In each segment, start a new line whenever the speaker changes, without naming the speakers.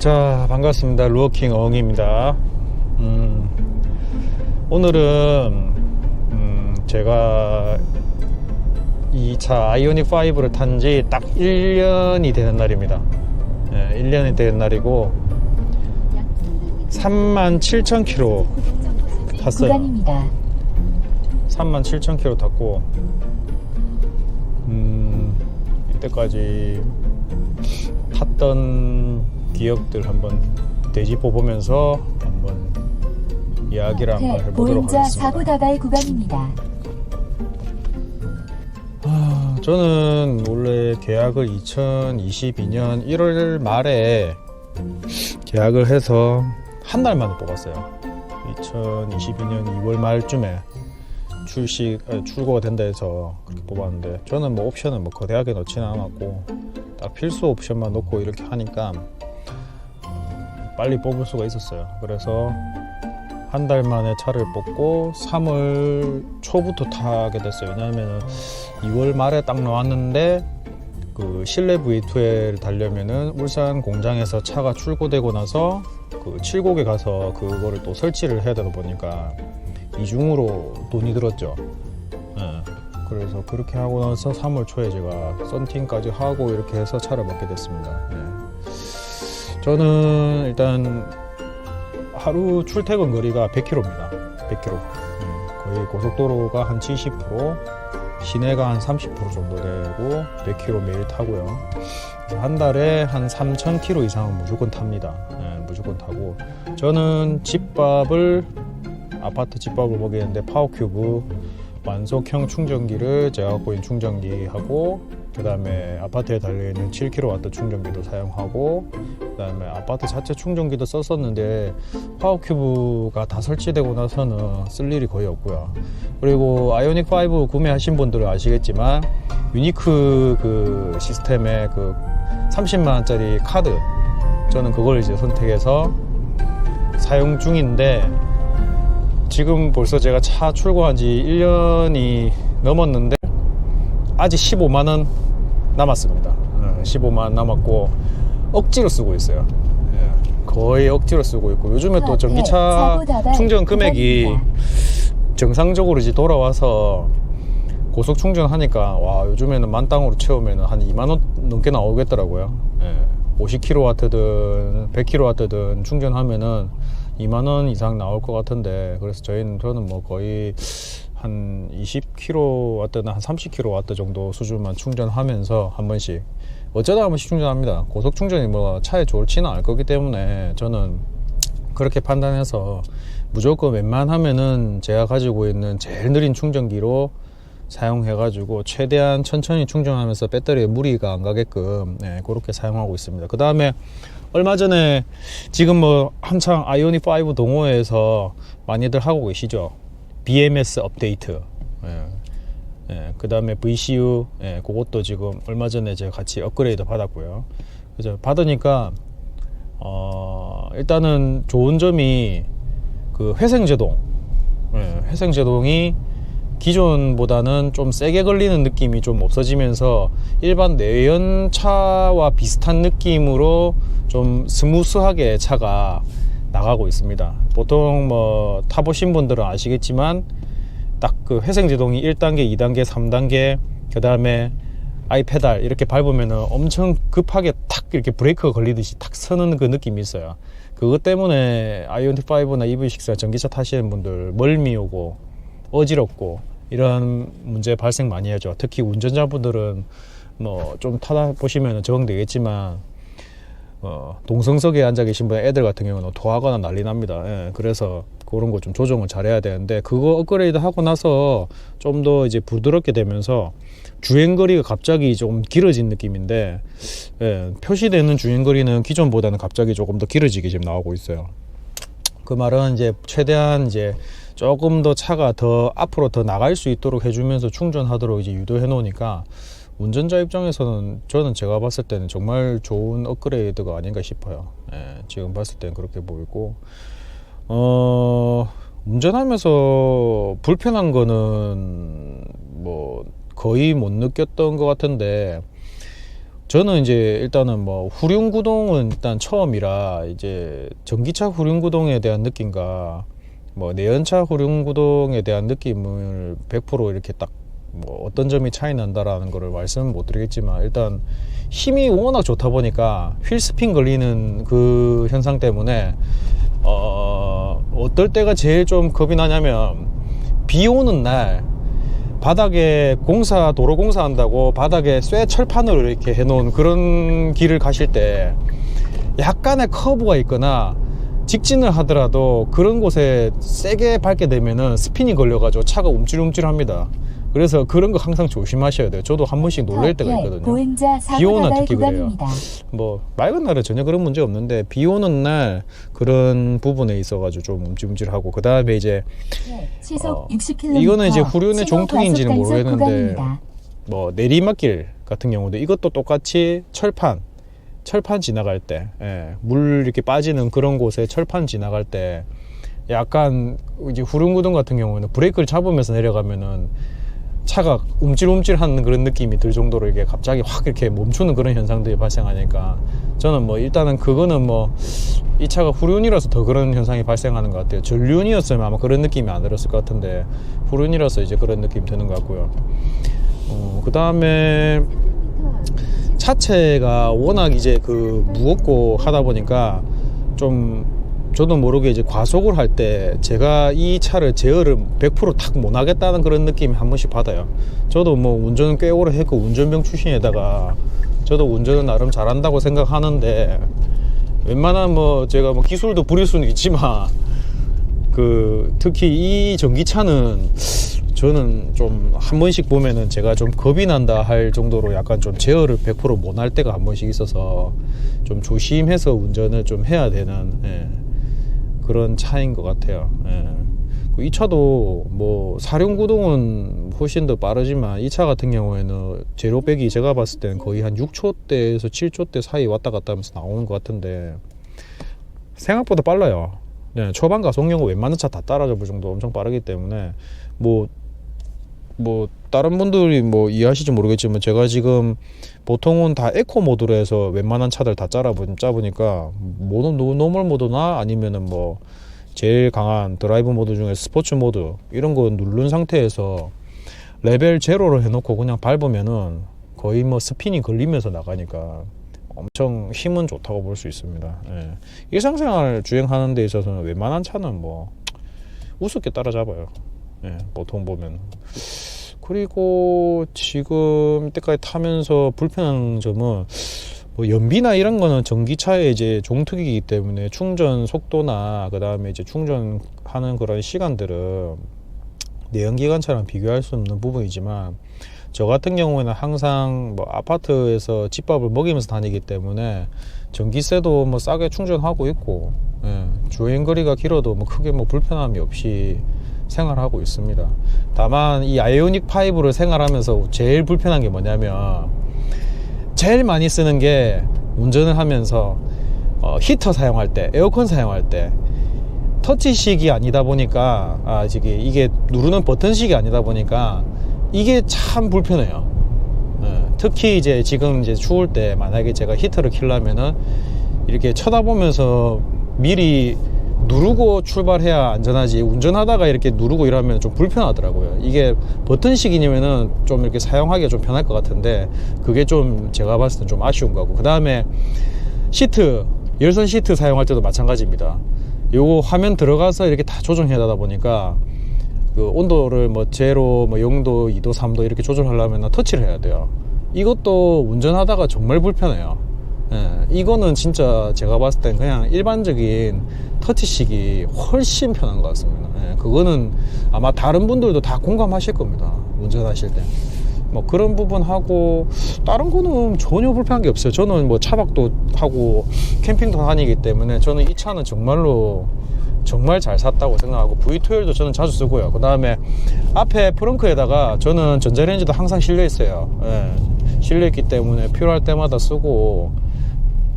자, 반갑습니다. 루어킹 어흥입니다. 오늘은 제가 이 차 아이오닉 5를 탄 지 딱 1년이 되는 날입니다. 1년이 되는 날이고 37,000km 탔어요. 37,000km 탔고 이때까지 탔던 기억들 한번 되짚어 보면서 한번 이야기를 한번 해보도록 하겠습니다.
사고 다발 구간입니다.
저는 원래 계약을 2022년 1월 말에 계약을 해서 한 달 만에 뽑았어요. 2022년 2월 말쯤에 출고가 된다 해서 그렇게 뽑았는데, 저는 뭐 옵션은 뭐 거대하게 넣지는 않았고 딱 필수 옵션만 넣고 이렇게 하니까 빨리 뽑을 수가 있었어요. 그래서 한 달 만에 차를 뽑고 3월 초부터 타게 됐어요. 왜냐하면 2월 말에 딱 나왔는데 그 실내 V2를 달려면은 울산 공장에서 차가 출고되고 나서 그 칠곡에 가서 그거를 또 설치를 해야 되다 보니까 이중으로 돈이 들었죠. 그래서 그렇게 하고 나서 3월 초에 제가 썬팅까지 하고 이렇게 해서 차를 받게 됐습니다. 저는 일단 하루 출퇴근 거리가 100km입니다. 100km. 거의 고속도로가 한 70%, 시내가 한 30% 정도 되고 100km 매일 타고요. 한 달에 한 3,000km 이상은 무조건 탑니다. 무조건 타고, 저는 아파트 집밥을 먹이는데 파워큐브 완속형 충전기를 제가 갖고 있는 충전기하고, 그 다음에 아파트에 달려있는 7kW 충전기도 사용하고, 그 다음에 아파트 자체 충전기도 썼었는데 파워큐브가 다 설치되고 나서는 쓸 일이 거의 없고요. 그리고 아이오닉 5 구매하신 분들은 아시겠지만 유니크 그 시스템의 그 30만원짜리 카드, 저는 그걸 이제 선택해서 사용 중인데, 지금 벌써 제가 차 출고한 지 1년이 넘었는데 아직 15만원 남았습니다. 15만원 남았고 억지로 쓰고 있어요. 거의 억지로 쓰고 있고, 요즘에 또 전기차 충전 금액이 정상적으로 이제 돌아와서 고속 충전하니까 와, 요즘에는 만땅으로 채우면 한 2만원 넘게 나오겠더라고요. 50kW든 100kW든 충전하면은 2만원 이상 나올 것 같은데, 그래서 저는 뭐 거의 한 20kW나 한 30kW 정도 수준만 충전하면서 한 번씩, 어쩌다 한 번씩 충전합니다. 고속 충전이 뭐 차에 좋지는 않을 거기 때문에 저는 그렇게 판단해서 무조건 웬만하면은 제가 가지고 있는 제일 느린 충전기로 사용해가지고 최대한 천천히 충전하면서 배터리에 무리가 안 가게끔 그렇게 사용하고 있습니다. 그 다음에 얼마 전에 지금 뭐 한창 아이오닉 5 동호회에서 많이들 하고 계시죠. BMS 업데이트. 그 다음에 VCU, 그것도 지금 얼마 전에 제가 같이 업그레이드 받았고요. 그래서 받으니까 일단은 좋은 점이 그 회생제동, 회생제동이 기존보다는 좀 세게 걸리는 느낌이 좀 없어지면서 일반 내연차와 비슷한 느낌으로 좀 스무스하게 차가 나가고 있습니다. 보통 뭐 타보신 분들은 아시겠지만 딱 그 회생제동이 1단계, 2단계, 3단계, 그 다음에 아이페달 이렇게 밟으면은 엄청 급하게 탁 이렇게 브레이크가 걸리듯이 탁 서는 그 느낌이 있어요. 그것 때문에 아이오닉 5나 EV6나 전기차 타시는 분들 멀미 오고 어지럽고 이런 문제 발생 많이 하죠. 특히 운전자분들은 뭐 좀 타다 보시면 적응되겠지만 동승석에 앉아 계신 분 애들 같은 경우는 토하거나 난리 납니다. 그래서 그런 거 좀 조정을 잘해야 되는데, 그거 업그레이드 하고 나서 좀 더 이제 부드럽게 되면서 주행거리가 갑자기 좀 길어진 느낌인데, 표시되는 주행거리는 기존보다는 갑자기 조금 더 길어지게 지금 나오고 있어요. 그 말은 이제 최대한 이제 조금 더 차가 더 앞으로 더 나갈 수 있도록 해주면서 충전하도록 이제 유도해 놓으니까, 운전자 입장에서는 저는 제가 봤을 때는 정말 좋은 업그레이드가 아닌가 싶어요. 지금 봤을 때는 그렇게 보이고, 운전하면서 불편한 거는 뭐 거의 못 느꼈던 것 같은데, 저는 이제 일단은 뭐 후륜구동은 일단 처음이라 이제 전기차 후륜구동에 대한 느낌과 뭐 내연차 후륜구동에 대한 느낌을 100% 이렇게 딱 뭐 어떤 점이 차이 난다라는 거를 말씀은 못 드리겠지만, 일단 힘이 워낙 좋다 보니까 휠스핀 걸리는 그 현상 때문에 어떨 때가 제일 좀 겁이 나냐면, 비 오는 날 바닥에 도로 공사한다고 바닥에 쇠 철판으로 이렇게 해놓은 그런 길을 가실 때 약간의 커브가 있거나 직진을 하더라도 그런 곳에 세게 밟게 되면은 스핀이 걸려가지고 차가 움찔움찔합니다. 그래서 그런 거 항상 조심하셔야 돼요. 저도 한 번씩 놀랄 때가 있거든요.
보행자
비 오는 날
사고 나갈
특히 그래요.
구간입니다.
뭐 맑은 날은 전혀 그런 문제 없는데, 비 오는 날 그런 부분에 있어가지고 좀 움찔움찔하고, 그 다음에 이제
시속 60km.
이거는 이제 후륜의 종특인지는 모르겠는데,
구간입니다.
뭐 내리막길 같은 경우도 이것도 똑같이 철판 지나갈 때, 물 이렇게 빠지는 그런 곳에 철판 지나갈 때 약간 이제 후륜구동 같은 경우는 브레이크를 잡으면서 내려가면은 차가 움찔움찔하는 그런 느낌이 들 정도로 이게 갑자기 확 이렇게 멈추는 그런 현상들이 발생하니까, 저는 뭐 일단은 그거는 뭐 이 차가 후륜이라서 더 그런 현상이 발생하는 것 같아요. 전륜이었으면 아마 그런 느낌이 안 들었을 것 같은데, 후륜이라서 이제 그런 느낌 드는 것 같고요. 그 다음에 차체가 워낙 이제 그 무겁고 하다 보니까 좀 저도 모르게 이제 과속을 할 때 제가 이 차를 제어를 100% 탁 못 하겠다는 그런 느낌이 한 번씩 받아요. 저도 뭐 운전은 꽤 오래 했고 운전병 출신에다가 저도 운전은 나름 잘한다고 생각하는데, 웬만한 뭐 제가 뭐 기술도 부릴 수는 있지만 특히 이 전기차는 저는 좀 한 번씩 보면은 제가 좀 겁이 난다 할 정도로 약간 좀 제어를 100% 못 할 때가 한 번씩 있어서 좀 조심해서 운전을 좀 해야 되는 그런 차인 것 같아요. 이 차도 뭐 사륜구동은 훨씬 더 빠르지만, 이 차 같은 경우에는 제로백이 제가 봤을 때는 거의 한 6초대에서 7초대 사이 왔다 갔다 하면서 나오는 것 같은데, 생각보다 빨라요. 초반 가속력은 웬만한 차 다 따라잡을 정도 엄청 빠르기 때문에, 뭐 다른 분들이 뭐 이해하실지 모르겠지만, 제가 지금 보통은 다 에코 모드로 해서 웬만한 차들 다 짜보니까 노멀 모드나 아니면은 뭐 제일 강한 드라이브 모드 중에 스포츠 모드 이런 거 누른 상태에서 레벨 제로로 해놓고 그냥 밟으면은 거의 뭐 스핀이 걸리면서 나가니까 엄청 힘은 좋다고 볼 수 있습니다. 일상생활 주행하는 데 있어서는 웬만한 차는 뭐 우습게 따라잡아요. 보통 보면. 그리고 지금 때까지 타면서 불편한 점은 뭐 연비나 이런 거는 전기차의 이제 종특이기 때문에 충전 속도나 그 다음에 이제 충전하는 그런 시간들은 내연기관차랑 비교할 수 없는 부분이지만, 저 같은 경우에는 항상 뭐 아파트에서 집밥을 먹이면서 다니기 때문에 전기세도 뭐 싸게 충전하고 있고, 주행거리가 길어도 뭐 크게 뭐 불편함이 없이 생활하고 있습니다. 다만 이 아이오닉 5를 생활하면서 제일 불편한 게 뭐냐면, 제일 많이 쓰는 게 운전을 하면서 히터 사용할 때, 에어컨 사용할 때 터치식이 아니다 보니까, 이게 누르는 버튼식이 아니다 보니까 이게 참 불편해요. 특히 이제 지금 이제 추울 때 만약에 제가 히터를 켜려면은 이렇게 쳐다보면서 미리 누르고 출발해야 안전하지, 운전하다가 이렇게 누르고 이러면 좀 불편하더라고요. 이게 버튼식이면은 좀 이렇게 사용하기가 좀 편할 것 같은데, 그게 좀 제가 봤을 땐 좀 아쉬운 거고, 그 다음에 열선 시트 사용할 때도 마찬가지입니다. 요거 화면 들어가서 이렇게 다 조정해야 하다 보니까 그 온도를 뭐 제로, 뭐 0도, 2도, 3도 이렇게 조절하려면 터치를 해야 돼요. 이것도 운전하다가 정말 불편해요. 이거는 진짜 제가 봤을 땐 그냥 일반적인 터치식이 훨씬 편한 것 같습니다. 그거는 아마 다른 분들도 다 공감하실 겁니다. 운전하실 때. 뭐 그런 부분하고 다른 거는 전혀 불편한 게 없어요. 저는 뭐 차박도 하고 캠핑도 다니기 때문에 저는 이 차는 정말로 정말 잘 샀다고 생각하고, V12도 저는 자주 쓰고요. 그 다음에 앞에 프렁크에다가 저는 전자레인지도 항상 실려 있어요. 실려 있기 때문에 필요할 때마다 쓰고,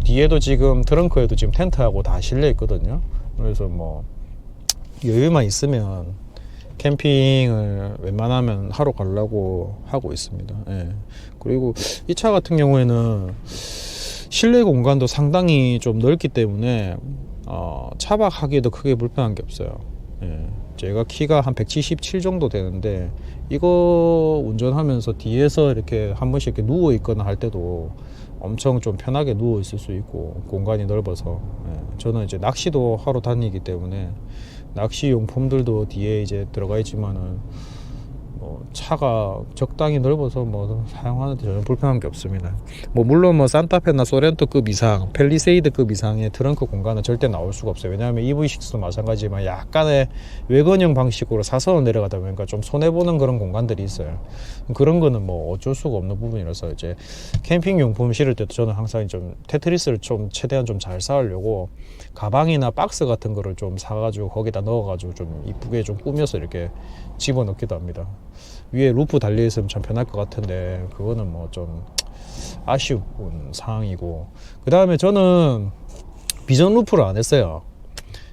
뒤에도 지금 트렁크에도 지금 텐트하고 다 실려 있거든요. 그래서 뭐 여유만 있으면 캠핑을 웬만하면 하러 가려고 하고 있습니다. 예. 그리고 이 차 같은 경우에는 실내 공간도 상당히 좀 넓기 때문에 차박하기에도 크게 불편한 게 없어요. 예. 제가 키가 한 177 정도 되는데 이거 운전하면서 뒤에서 이렇게 한 번씩 이렇게 누워 있거나 할 때도 엄청 좀 편하게 누워 있을 수 있고 공간이 넓어서 저는 이제 낚시도 하러 다니기 때문에 낚시 용품들도 뒤에 이제 들어가 있지만은 뭐 차가 적당히 넓어서 뭐 사용하는데 전혀 불편한 게 없습니다. 뭐 물론 뭐 산타페나 소렌토급 이상, 펠리세이드급 이상의 트렁크 공간은 절대 나올 수가 없어요. 왜냐하면 EV6도 마찬가지지만 약간의 외건형 방식으로 사선으로 내려가다 보니까 좀 손해 보는 그런 공간들이 있어요. 그런 거는 뭐 어쩔 수가 없는 부분이라서 이제 캠핑 용품 실을 때도 저는 항상 좀 테트리스를 좀 최대한 좀 잘 쌓으려고 가방이나 박스 같은 거를 좀 사가지고 거기다 넣어가지고 좀 이쁘게 좀 꾸며서 이렇게 집어넣기도 합니다. 위에 루프 달려있으면 참 편할 것 같은데 그거는 뭐 좀 아쉬운 상황이고, 그 다음에 저는 비전 루프를 안 했어요.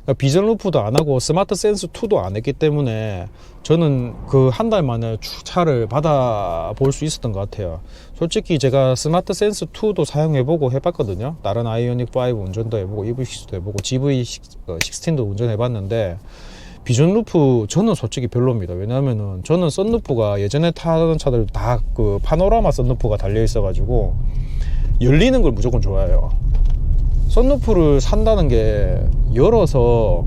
그러니까 비전 루프도 안 하고 스마트 센스 2도 안 했기 때문에 저는 그 한 달 만에 차를 받아볼 수 있었던 것 같아요. 솔직히 제가 스마트 센스 2도 사용해보고 해봤거든요. 다른 아이오닉 5 운전도 해보고 EV6도 해보고 GV16도 운전해봤는데 비전 루프 저는 솔직히 별로입니다. 왜냐하면은 저는 썬루프가 예전에 타던 차들 다 그 파노라마 썬루프가 달려 있어가지고 열리는 걸 무조건 좋아해요. 썬루프를 산다는 게 열어서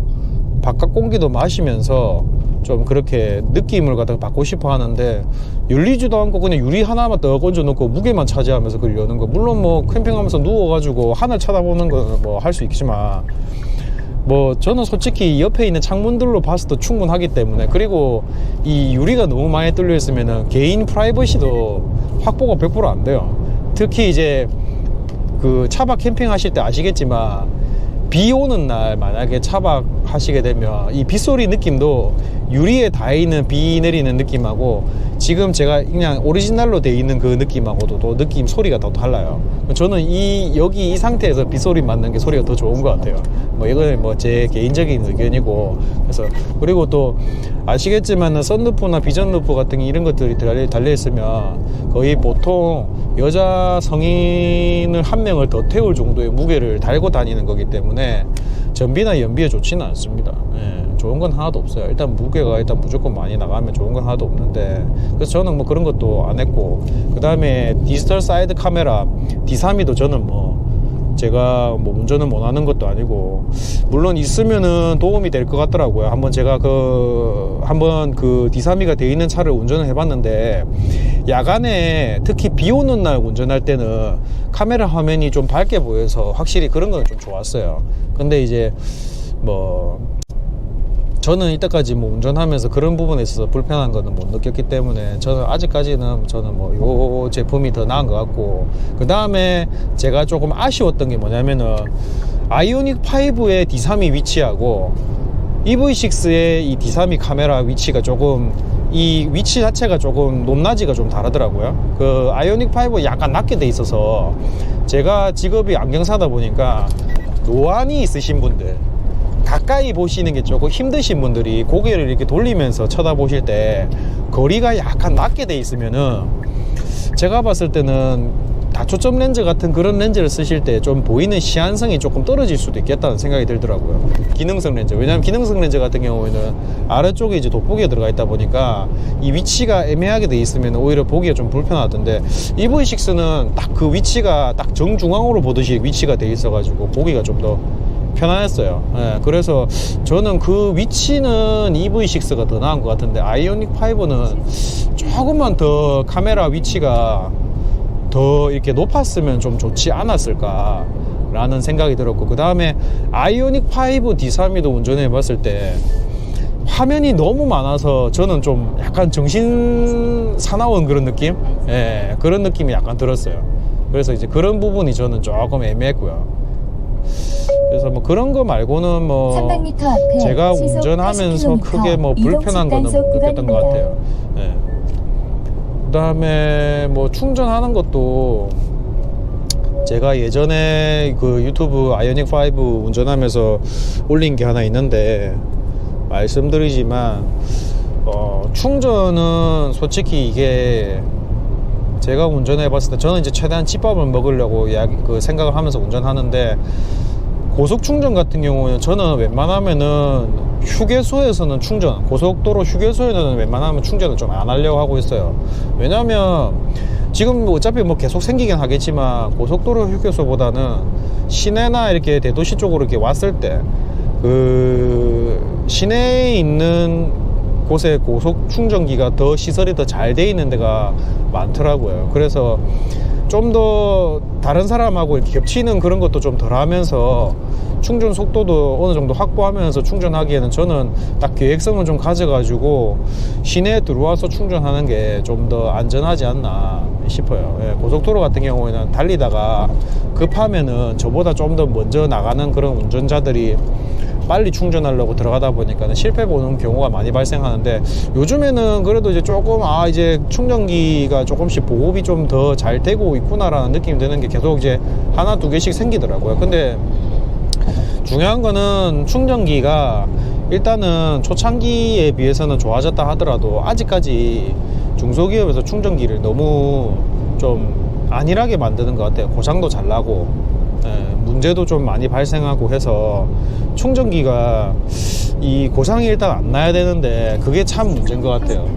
바깥 공기도 마시면서 좀 그렇게 느낌을 갖다가 받고 싶어 하는데 열리지도 않고 그냥 유리 하나만 떡 얹어 놓고 무게만 차지하면서 그걸 여는 거, 물론 뭐 캠핑하면서 누워가지고 하늘 쳐다보는 거는 뭐 할 수 있지만 뭐 저는 솔직히 옆에 있는 창문들로 봐서도 충분하기 때문에, 그리고 이 유리가 너무 많이 뚫려 있으면은 개인 프라이버시도 확보가 100% 안 돼요. 특히 이제 그 차박 캠핑 하실 때 아시겠지만 비 오는 날 만약에 차박 하시게 되면 이 빗소리 느낌도 유리에 닿이는 비 내리는 느낌하고 지금 제가 그냥 오리지널로 돼 있는 그 느낌하고도 또 느낌 소리가 더 달라요. 저는 여기 이 상태에서 빗소리 맞는 게 소리가 더 좋은 것 같아요. 뭐 이거는 뭐 제 개인적인 의견이고, 그래서 그리고 또 아시겠지만 썬루프나 비전 루프 같은 이런 것들이 달려 있으면 거의 보통 여자 성인을 한 명을 더 태울 정도의 무게를 달고 다니는 거기 때문에 전비나 연비에 좋지는 않습니다. 예, 좋은 건 하나도 없어요. 일단 무게가 일단 무조건 많이 나가면 좋은 건 하나도 없는데, 그래서 저는 뭐 그런 것도 안 했고, 그 다음에 디지털 사이드 카메라 D3이도 저는 뭐 제가 뭐 운전은 못하는 것도 아니고 물론 있으면은 도움이 될 것 같더라고요. 한번 제가 한번 그 D3이가 돼 있는 차를 운전을 해봤는데 야간에 특히 비 오는 날 운전할 때는 카메라 화면이 좀 밝게 보여서 확실히 그런 건 좀 좋았어요. 근데 이제 뭐 저는 이때까지 뭐 운전하면서 그런 부분에 있어서 불편한 거는 못 느꼈기 때문에 저는 아직까지는 뭐 요 제품이 더 나은 것 같고, 그 다음에 제가 조금 아쉬웠던 게 뭐냐면은 아이오닉 5의 D3이 위치하고 EV6의 이 D3이 카메라 위치가 조금 이 위치 자체가 조금 높낮이가 좀 다르더라고요. 그 아이오닉 5가 약간 낮게 돼 있어서 제가 직업이 안경사다 보니까 노안이 있으신 분들, 가까이 보시는 게 조금 힘드신 분들이 고개를 이렇게 돌리면서 쳐다보실 때 거리가 약간 낮게 돼 있으면은 제가 봤을 때는 다초점 렌즈 같은 그런 렌즈를 쓰실 때 좀 보이는 시안성이 조금 떨어질 수도 있겠다는 생각이 들더라고요. 기능성 렌즈, 왜냐하면 기능성 렌즈 같은 경우에는 아래쪽에 이제 돋보기가 들어가 있다 보니까 이 위치가 애매하게 돼 있으면 오히려 보기가 좀 불편하던데 EV6는 딱 그 위치가 딱 정중앙으로 보듯이 위치가 돼 있어 가지고 보기가 좀 더 편안했어요. 예, 그래서 저는 그 위치는 EV6가 더 나은 것 같은데 아이오닉 5는 조금만 더 카메라 위치가 더 이렇게 높았으면 좀 좋지 않았을까 라는 생각이 들었고, 그 다음에 아이오닉 5 D3이도 운전해 봤을 때 화면이 너무 많아서 저는 좀 약간 정신 사나운 그런 느낌? 예, 그런 느낌이 약간 들었어요. 그래서 이제 그런 부분이 저는 조금 애매했고요. 그래서 뭐 그런 거 말고는 뭐
300m 앞에
제가
시속
운전하면서
80km
크게 뭐 불편한 거는 못 느꼈던 것 같아요. 네. 그 다음에 뭐 충전하는 것도 제가 예전에 그 유튜브 아이오닉 5 운전하면서 올린 게 하나 있는데 말씀드리지만 충전은 솔직히 이게 제가 운전해 봤을 때 저는 이제 최대한 집밥을 먹으려고 생각을 하면서 운전하는데, 고속 충전 같은 경우는 저는 웬만하면은 휴게소에서는 고속도로 휴게소에는 웬만하면 충전을 좀 안 하려고 하고 있어요. 왜냐면 지금 어차피 뭐 계속 생기긴 하겠지만, 고속도로 휴게소보다는 시내나 이렇게 대도시 쪽으로 이렇게 왔을 때 그 시내에 있는 곳에 고속 충전기가 더 시설이 더 잘 돼 있는 데가 많더라고요. 그래서 좀 더 다른 사람하고 이렇게 겹치는 그런 것도 좀 덜 하면서 충전 속도도 어느 정도 확보하면서 충전하기에는 저는 딱 계획성을 좀 가져가지고 시내에 들어와서 충전하는 게 좀 더 안전하지 않나 싶어요. 예, 고속도로 같은 경우에는 달리다가 급하면은 저보다 좀 더 먼저 나가는 그런 운전자들이 빨리 충전하려고 들어가다 보니까 실패 보는 경우가 많이 발생하는데, 요즘에는 그래도 이제 조금 이제 충전기가 조금씩 보급이 좀 더 잘 되고 있구나라는 느낌이 드는 게 계속 이제 하나 두 개씩 생기더라고요. 근데 중요한 거는 충전기가 일단은 초창기에 비해서는 좋아졌다 하더라도 아직까지 중소기업에서 충전기를 너무 좀 안일하게 만드는 것 같아요. 고장도 잘 나고, 문제도 좀 많이 발생하고 해서 충전기가 이 고장이 일단 안 나야 되는데 그게 참 문제인 것 같아요.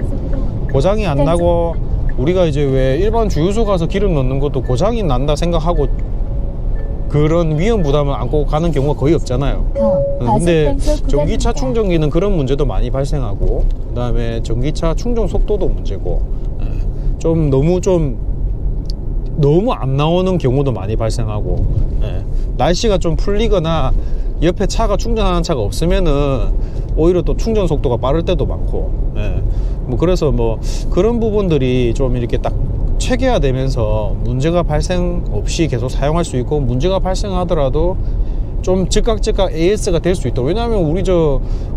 고장이 안 나고 우리가 이제 왜 일반 주유소 가서 기름 넣는 것도 고장이 난다 생각하고 그런 위험 부담을 안고 가는 경우가 거의 없잖아요. 근데 전기차 충전기는 그런 문제도 많이 발생하고, 그 다음에 전기차 충전 속도도 문제고, 좀 너무 안 나오는 경우도 많이 발생하고, 날씨가 좀 풀리거나 옆에 차가 충전하는 차가 없으면은 오히려 또 충전 속도가 빠를 때도 많고, 뭐 그래서 뭐 그런 부분들이 좀 이렇게 딱 체계화되면서 문제가 발생 없이 계속 사용할 수 있고, 문제가 발생하더라도 좀 즉각 AS가 될 수 있다. 왜냐하면 우리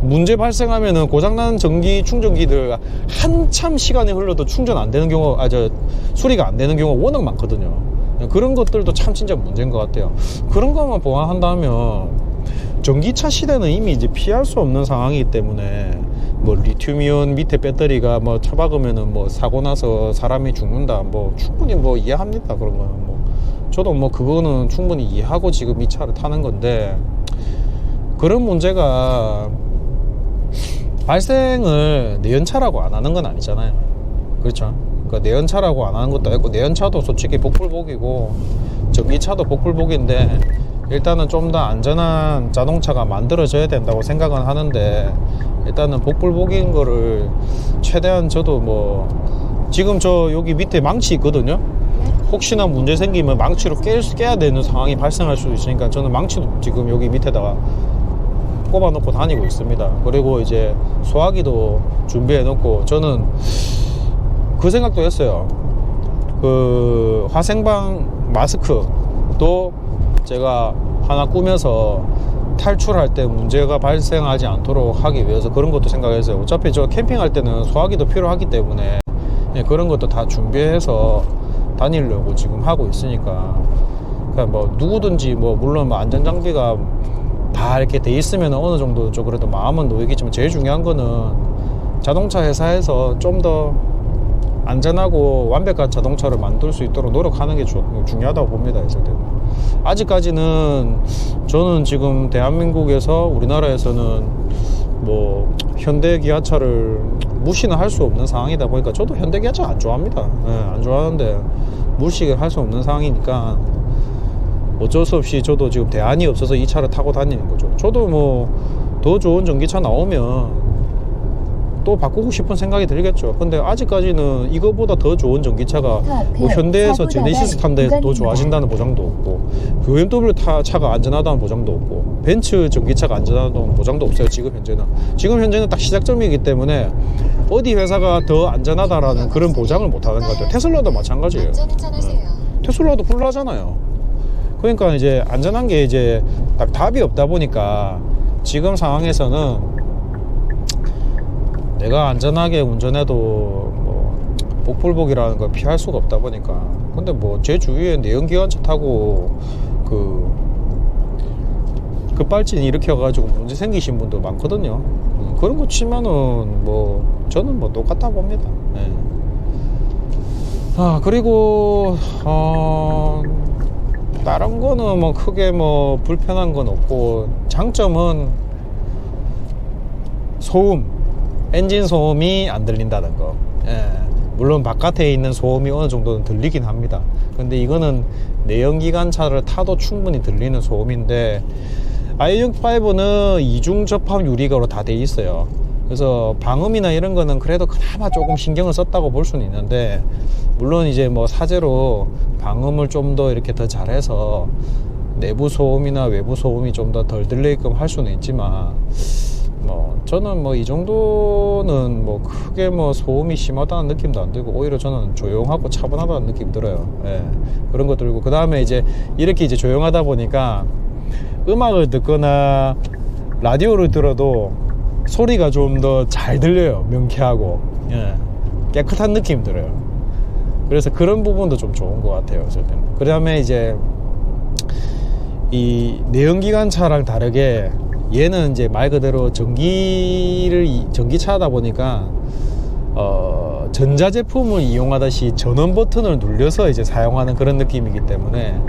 문제 발생하면은 고장난 전기 충전기들 한참 시간이 흘러도 충전 안 되는 경우, 수리가 안 되는 경우가 워낙 많거든요. 그런 것들도 참 진짜 문제인 것 같아요. 그런 것만 보완한다면 전기차 시대는 이미 이제 피할 수 없는 상황이기 때문에, 뭐 리튬이온 밑에 배터리가 뭐 처박으면은 뭐 사고 나서 사람이 죽는다, 뭐 충분히 뭐 이해합니다. 그런 거는 뭐 저도 뭐 그거는 충분히 이해하고 지금 이 차를 타는 건데, 그런 문제가 발생을 내연차라고 안 하는 건 아니잖아요. 그렇죠? 그러니까 내연차라고 안 하는 것도 아니고, 내연차도 솔직히 복불복이고 전기차도 복불복인데, 일단은 좀 더 안전한 자동차가 만들어져야 된다고 생각은 하는데, 일단은 복불복인 거를 최대한 저도 뭐 지금 여기 밑에 망치 있거든요. 혹시나 문제 생기면 망치로 깨야 되는 상황이 발생할 수도 있으니까 저는 망치도 지금 여기 밑에다가 꼽아 놓고 다니고 있습니다. 그리고 이제 소화기도 준비해 놓고, 저는 그 생각도 했어요. 그 화생방 마스크도 제가 하나 꾸며서 탈출할 때 문제가 발생하지 않도록 하기 위해서 그런 것도 생각했어요. 어차피 저 캠핑할 때는 소화기도 필요하기 때문에 그런 것도 다 준비해서 다니려고 지금 하고 있으니까, 그러니까 뭐 누구든지 뭐 물론 뭐 안전장비가 다 이렇게 돼 있으면 어느 정도 좀 그래도 마음은 놓이겠지만, 제일 중요한 거는 자동차 회사에서 좀 더 안전하고 완벽한 자동차를 만들 수 있도록 노력하는 게 중요하다고 봅니다. 아직까지는 저는 지금 대한민국에서, 우리나라에서는 뭐 현대 기아차를 무시는 할 수 없는 상황이다 보니까, 저도 현대 기아차 안 좋아합니다. 안 좋아하는데 무시를 할 수 없는 상황이니까 어쩔 수 없이 저도 지금 대안이 없어서 이 차를 타고 다니는 거죠. 저도 뭐 더 좋은 전기차 나오면 또 바꾸고 싶은 생각이 들겠죠. 근데 아직까지는 이거보다 더 좋은 전기차가 뭐 현대에서 제네시스 탄데 더 좋아진다는 보장도 없고, BMW 차가 안전하다는 보장도 없고, 벤츠 전기차가 안전하다는 보장도 없어요. 지금 현재는 딱 시작점이기 때문에 어디 회사가 더 안전하다라는 그런 보장을 못 하는 것 같아요. 테슬라도 마찬가지예요. 테슬라도 불나잖아요. 그러니까 이제 안전한 게 이제 딱 답이 없다 보니까, 지금 상황에서는 내가 안전하게 운전해도 뭐 복불복이라는 걸 피할 수가 없다 보니까. 근데 뭐 제 주위에 내연기관차 타고 급발진 일으켜가지고 문제 생기신 분도 많거든요. 그런 거 치면은 뭐 저는 뭐 똑같다 봅니다. 예. 그리고 다른 거는 뭐 크게 뭐 불편한 건 없고, 장점은 소음, 엔진 소음이 안 들린다는 거. 예. 물론 바깥에 있는 소음이 어느 정도는 들리긴 합니다. 근데 이거는 내연기관차를 타도 충분히 들리는 소음인데, i6-5는 이중 접합 유리가로 다 돼 있어요. 그래서 방음이나 이런 거는 그래도 그나마 조금 신경을 썼다고 볼 수는 있는데, 물론 이제 뭐 사제로 방음을 좀 더 이렇게 더 잘해서 내부 소음이나 외부 소음이 좀 더 덜 들리게끔 할 수는 있지만, 뭐 저는 뭐 이 정도는 뭐 크게 뭐 소음이 심하다는 느낌도 안 들고, 오히려 저는 조용하고 차분하다는 느낌 들어요. 예, 그런 거 들고, 그 다음에 이제 이렇게 이제 조용하다 보니까 음악을 듣거나 라디오를 들어도 소리가 좀 더 잘 들려요. 명쾌하고, 예, 깨끗한 느낌 들어요. 그래서 그런 부분도 좀 좋은 것 같아요, 저는. 그 다음에 이제 이 내연기관차랑 다르게 얘는 이제 말 그대로 전기차다 보니까 전자제품을 이용하듯이 전원 버튼을 눌려서 이제 사용하는 그런 느낌이기 때문에,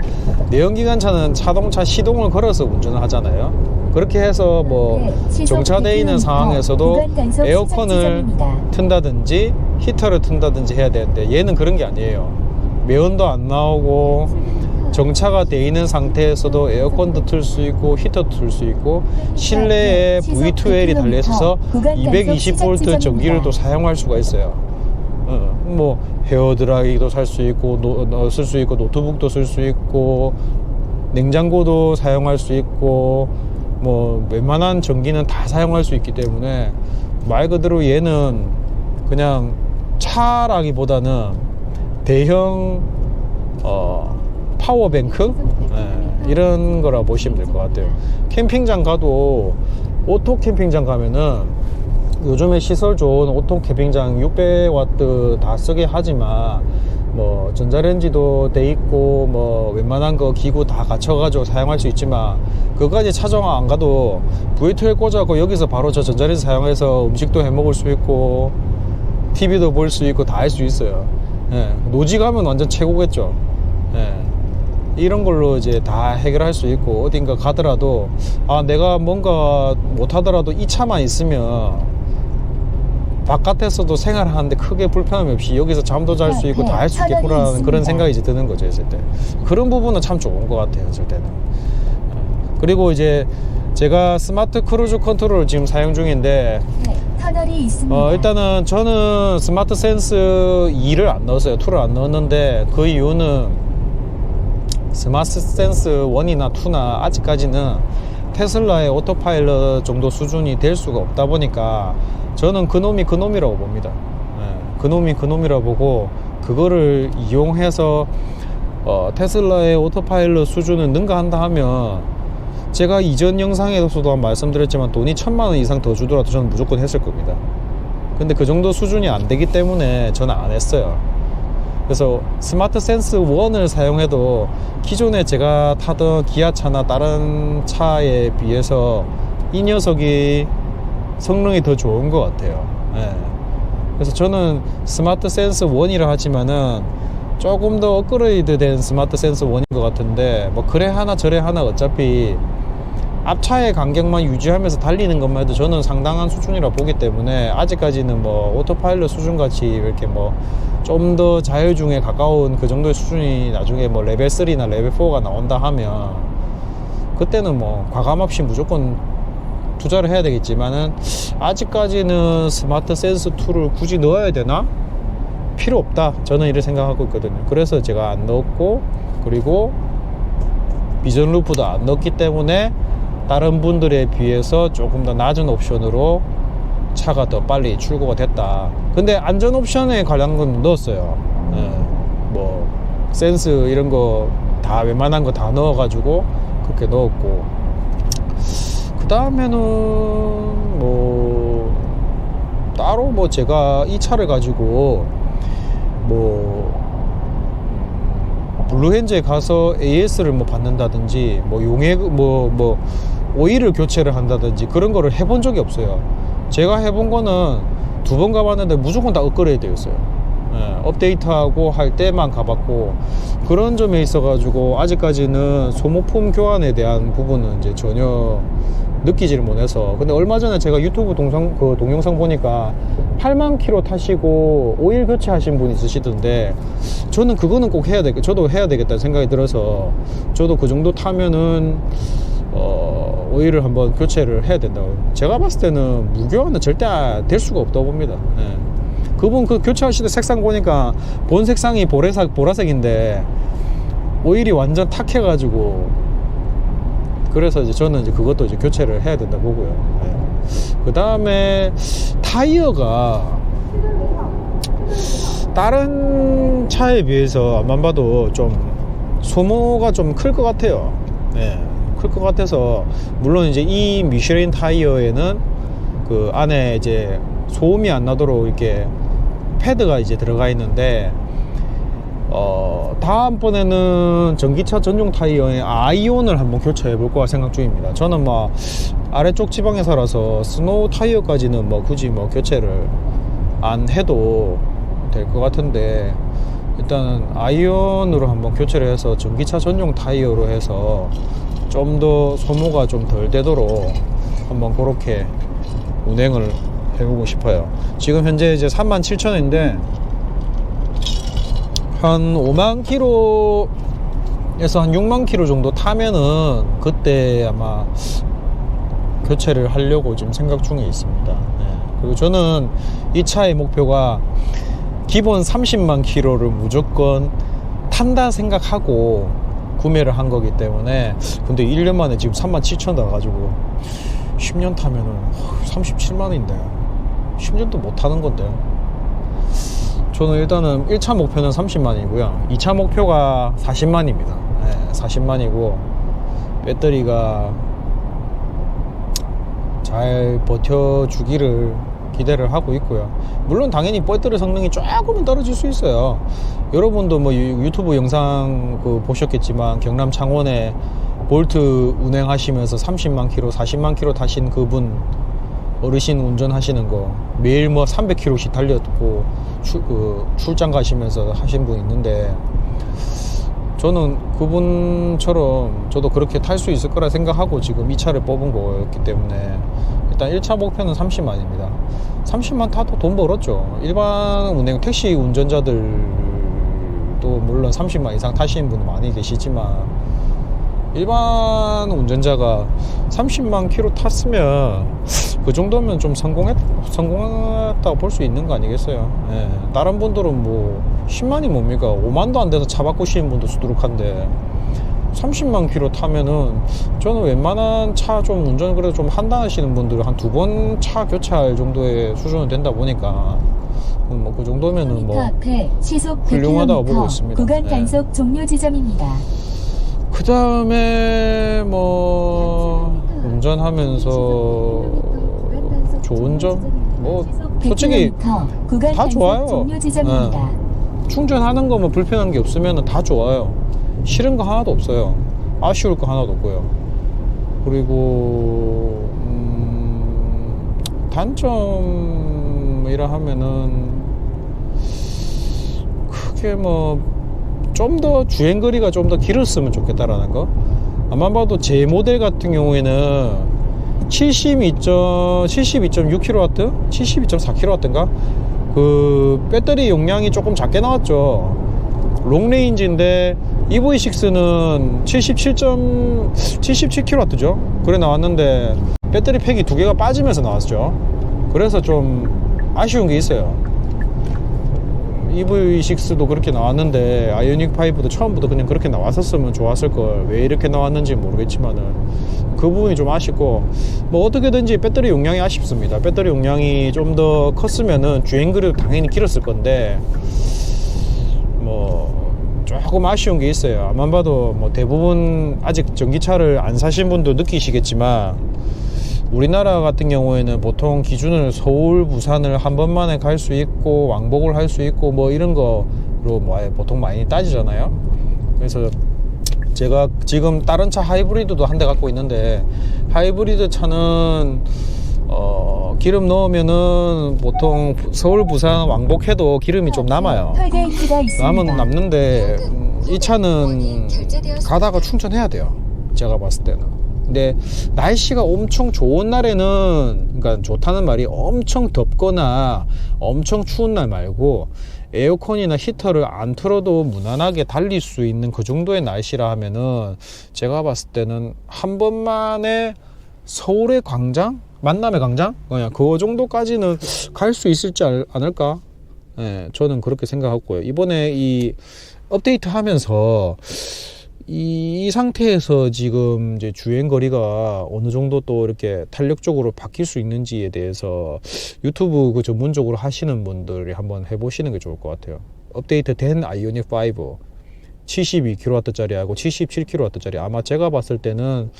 내연기관차는 자동차 시동을 걸어서 운전을 하잖아요. 그렇게 해서 뭐 정차되어 있는 상황에서도 에어컨을 튼다든지 히터를 튼다든지 해야 되는데, 얘는 그런 게 아니에요. 매연도 안 나오고 정차가 되어 있는 상태에서도 에어컨도 틀 수 있고 히터도 틀 수 있고, 실내에 V2L이 달려 있어서 220V 전기를 또 사용할 수가 있어요. 뭐 헤어드라이기도 쓸 수 있고, 쓸 수 있고, 노트북도 쓸 수 있고, 냉장고도 사용할 수 있고, 뭐 웬만한 전기는 다 사용할 수 있기 때문에, 말 그대로 얘는 그냥 차라기보다는 대형 파워뱅크, 이런 거라 보시면 될 것 같아요. 캠핑장 가도, 오토 캠핑장 가면은 요즘에 시설 좋은 오토 캠핑장 600W 다 쓰게 하지만, 뭐 전자레인지도 돼 있고, 뭐 웬만한 거 기구 다 갖춰가지고 사용할 수 있지만, 그거까지 차정 안 가도 V2L 꽂아고 여기서 바로 저 전자레인지 사용해서 음식도 해 먹을 수 있고, TV도 볼 수 있고, 다 할 수 있어요. 예, 노지 가면 완전 최고겠죠. 예, 이런 걸로 이제 다 해결할 수 있고, 어딘가 가더라도 내가 뭔가 못하더라도 이 차만 있으면 바깥에서도 생활하는데 크게 불편함이 없이 여기서 잠도 잘 수 있고 다 할 수 있겠구나라는 그런 생각이 이제 드는 거죠, 있을 때. 그런 부분은 참 좋은 것 같아요, 저 때는. 그리고 이제 제가 스마트 크루즈 컨트롤을 지금 사용 중인데,
터널이 있습니다.
일단은 저는 스마트 센스 2를 안 넣었어요. 2를 안 넣었는데, 그 이유는 스마트 센스 1이나 2나 아직까지는 테슬라의 오토파일럿 정도 수준이 될 수가 없다 보니까, 저는 그놈이 그놈이라고 봅니다. 그놈이 그놈이라고 보고, 그거를 이용해서 테슬라의 오토파일럿 수준을 능가한다 하면, 제가 이전 영상에서도 말씀드렸지만 돈이 1000만 원 이상 더 주더라도 저는 무조건 했을 겁니다. 근데 그 정도 수준이 안 되기 때문에 저는 안 했어요. 그래서 스마트 센스 1을 사용해도 기존에 제가 타던 기아차나 다른 차에 비해서 이 녀석이 성능이 더 좋은 것 같아요. 그래서 저는 스마트 센스 1이라 하지만은 조금 더 업그레이드 된 스마트 센스 1인 것 같은데, 뭐 그래 하나 저래 하나 어차피 앞차의 간격만 유지하면서 달리는 것만 해도 저는 상당한 수준이라 보기 때문에, 아직까지는 뭐 오토파일럿 수준 같이 이렇게 뭐 좀 더 자율중에 가까운 그 정도의 수준이 나중에 뭐 레벨 3나 레벨 4가 나온다 하면, 그때는 뭐 과감 없이 무조건 투자를 해야 되겠지만은, 아직까지는 스마트 센스 2를 굳이 넣어야 되나? 필요 없다, 저는 이렇게 생각하고 있거든요. 그래서 제가 안 넣었고, 그리고 비전 루프도 안 넣었기 때문에 다른 분들에 비해서 조금 더 낮은 옵션으로 차가 더 빨리 출고가 됐다. 근데 안전 옵션에 관련 건 넣었어요. 뭐 센스 이런 거 다 웬만한 거 다 넣어가지고 그렇게 넣었고, 그 다음에는 뭐 따로 뭐 제가 이 차를 가지고 뭐 블루헨즈에 가서 AS를 뭐 받는다든지, 뭐 용해 뭐 오일을 교체를 한다든지 그런 거를 해본 적이 없어요. 제가 해본 거는 2번 가봤는데 무조건 다 업그레이드 되어 있어요. 업데이트하고 할 때만 가봤고, 그런 점에 있어 가지고 아직까지는 소모품 교환에 대한 부분은 이제 전혀 느끼지를 못해서. 근데 얼마 전에 제가 유튜브 동영상 보니까 8만 킬로 타시고 오일 교체하신 분이 있으시던데, 저는 그거는 꼭 저도 해야 되겠다는 생각이 들어서 저도 그 정도 타면은 오일을 한번 교체를 해야 된다고. 제가 봤을 때는 무교환은 절대 될 수가 없다고 봅니다. 그분 그 교체하실 때 색상 보니까 본 색상이 보라색인데 오일이 완전 탁해가지고, 그래서 이제 저는 이제 그것도 이제 교체를 해야 된다 보고요. 그 다음에 타이어가 다른 차에 비해서 안만 봐도 좀 소모가 좀 클 것 같아요. 클 것 같아서, 물론 이제 이 미쉐린 타이어에는 그 안에 이제 소음이 안 나도록 이렇게 패드가 이제 들어가 있는데, 다음번에는 전기차 전용 타이어에 아이온을 한번 교체해 볼 거라 생각 중입니다. 저는 뭐 아래쪽 지방에 살아서 스노우 타이어까지는 뭐 굳이 뭐 교체를 안 해도 될 것 같은데, 일단은 아이온으로 한번 교체를 해서 전기차 전용 타이어로 해서 좀 더 소모가 좀 덜 되도록 한번 그렇게 운행을 해보고 싶어요. 지금 현재 이제 37,000원인데 한 5만 킬로에서 한 6만 킬로 정도 타면은 그때 아마 교체를 하려고 지금 생각 중에 있습니다. 그리고 저는 이 차의 목표가 기본 30만 킬로를 무조건 탄다 생각하고 구매를 한 거기 때문에. 근데 1년 만에 지금 37,000원 나가지고 10년 타면은 37만원인데 10년도 못 타는 건데, 저는 일단은 1차 목표는 30만이고요 2차 목표가 40만입니다 40만이고 배터리가 잘 버텨주기를 기대를 하고 있고요. 물론 당연히 배터리 성능이 조금은 떨어질 수 있어요. 여러분도 뭐 유튜브 영상 보셨겠지만, 경남 창원에 볼트 운행하시면서 30만 킬로 40만 킬로 타신 그분, 어르신 운전하시는 거 매일 뭐 300km씩 달렸고 출장 가시면서 하신 분 있는데, 저는 그분처럼 저도 그렇게 탈 수 있을 거라 생각하고 지금 이 차를 뽑은 거였기 때문에, 일단 1차 목표는 30만입니다 30만 타도 돈 벌었죠. 일반 운행 택시 운전자들도 물론 30만 이상 타시는 분 많이 계시지만, 일반 운전자가 30만 킬로 탔으면 그 정도면 좀 성공했다고 볼 수 있는 거 아니겠어요? 다른 분들은 뭐 10만이 뭡니까? 5만도 안 돼서 차 바꾸시는 분도 수두룩한데 30만 킬로 타면은, 저는 웬만한 차 좀 운전 그래도 좀 한다 하시는 분들은 한 2번 차 교체할 정도의 수준은 된다 보니까, 뭐 그 정도면은 뭐 훌륭하다고 보고 있습니다.
구간 단속 종료 지점입니다.
그 다음에 뭐 운전하면서 좋은 점, 뭐 솔직히 다 좋아요. 충전하는 거 뭐 불편한 게 없으면 다 좋아요. 싫은 거 하나도 없어요. 아쉬울 거 하나도 없고요. 그리고 단점이라 하면은 크게 뭐 좀 더 주행거리가 좀 더 길었으면 좋겠다라는 거. 아마 봐도 제 모델 같은 경우에는 72.6kW, 72.4kW인가? 그 배터리 용량이 조금 작게 나왔죠. 롱레인지인데 EV6는 77kW죠. 그래 나왔는데 배터리 팩이 2개가 빠지면서 나왔죠. 그래서 좀 아쉬운 게 있어요. EV6도 그렇게 나왔는데 아이오닉5도 처음부터 그냥 그렇게 나왔었으면 좋았을 걸. 왜 이렇게 나왔는지 모르겠지만은 그 부분이 좀 아쉽고, 뭐 어떻게든지 배터리 용량이 아쉽습니다. 배터리 용량이 좀 더 컸으면은 주행거리도 당연히 길었을 건데, 뭐 조금 아쉬운 게 있어요. 아만 봐도 뭐 대부분 아직 전기차를 안 사신 분도 느끼시겠지만, 우리나라 같은 경우에는 보통 기준을 서울, 부산을 한 번만에 갈 수 있고 왕복을 할 수 있고 뭐 이런 거로 뭐 보통 많이 따지잖아요. 그래서 제가 지금 다른 차 하이브리드도 한 대 갖고 있는데, 하이브리드 차는 기름 넣으면은 보통 서울 부산 왕복해도 기름이 좀 남아요.
톨게이트가 있습니다.
남는데 이 차는 가다가 충전해야 돼요, 제가 봤을 때는. 근데 날씨가 엄청 좋은 날에는, 그러니까 좋다는 말이 엄청 덥거나 엄청 추운 날 말고 에어컨이나 히터를 안 틀어도 무난하게 달릴 수 있는 그 정도의 날씨라 하면은 제가 봤을 때는 한 번만에 서울의 광장? 만남의 광장? 그냥 그 정도까지는 갈 수 있을지 않을까? 예, 저는 그렇게 생각하고요. 이번에 이 업데이트 하면서 이 상태에서 지금 이제 주행 거리가 어느 정도 또 이렇게 탄력적으로 바뀔 수 있는지에 대해서 유튜브 그 전문적으로 하시는 분들이 한번 해보시는 게 좋을 것 같아요. 업데이트 된 아이오닉 5 72kW짜리하고 77kW짜리, 아마 제가 봤을 때는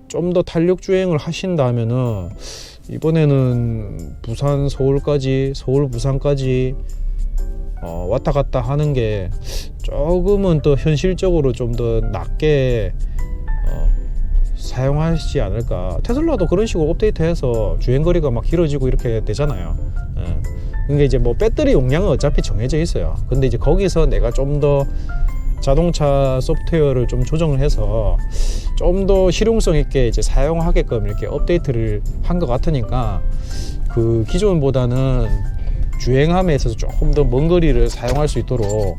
좀 더 탄력 주행을 하신다면은 이번에는 부산 서울까지, 서울 부산까지 왔다 갔다 하는 게 조금은 더 현실적으로 좀 더 낮게 사용하시지 않을까. 테슬라도 그런 식으로 업데이트해서 주행거리가 막 길어지고 이렇게 되잖아요. 예. 그러니까 이제 뭐 배터리 용량은 어차피 정해져 있어요. 근데 이제 거기서 내가 좀 더 자동차 소프트웨어를 좀 조정을 해서 좀 더 실용성 있게 이제 사용하게끔 이렇게 업데이트를 한 것 같으니까 그 기존보다는 주행함에 있어서 조금 더 먼 거리를 사용할 수 있도록